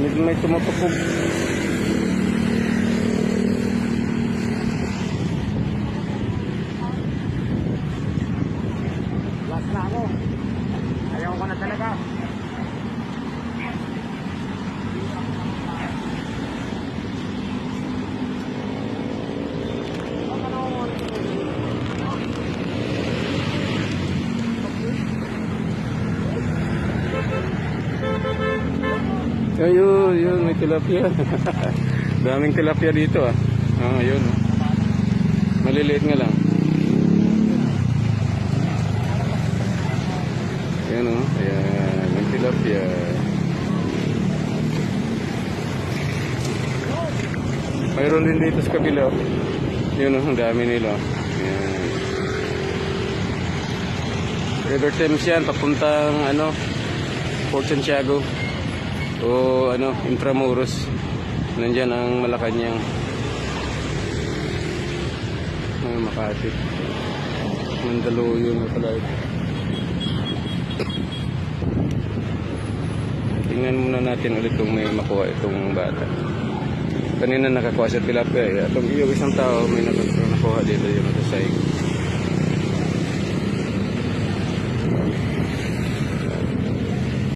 May tumutupog. Last na ako. Ayaw ko na talaga. Ayun, yun, may tilapia. Daming tilapia dito ah. Ah, yun. Maliliit nga lang. Ayan o, ayan, may tilapia. Mayroon din dito sa kabila. Yun o, ang dami nila. Ayan. River Thames yan, papuntang ano, Port Santiago. O ano, Intramuros. Nandyan ang Malacanang. Makati. Mandaluyong na pala ito. Tingnan muna natin ulit kung may makuha itong bata. Kanina nakakuha sa tilapia. Itong isang tao may nakuha dito yung natasayang.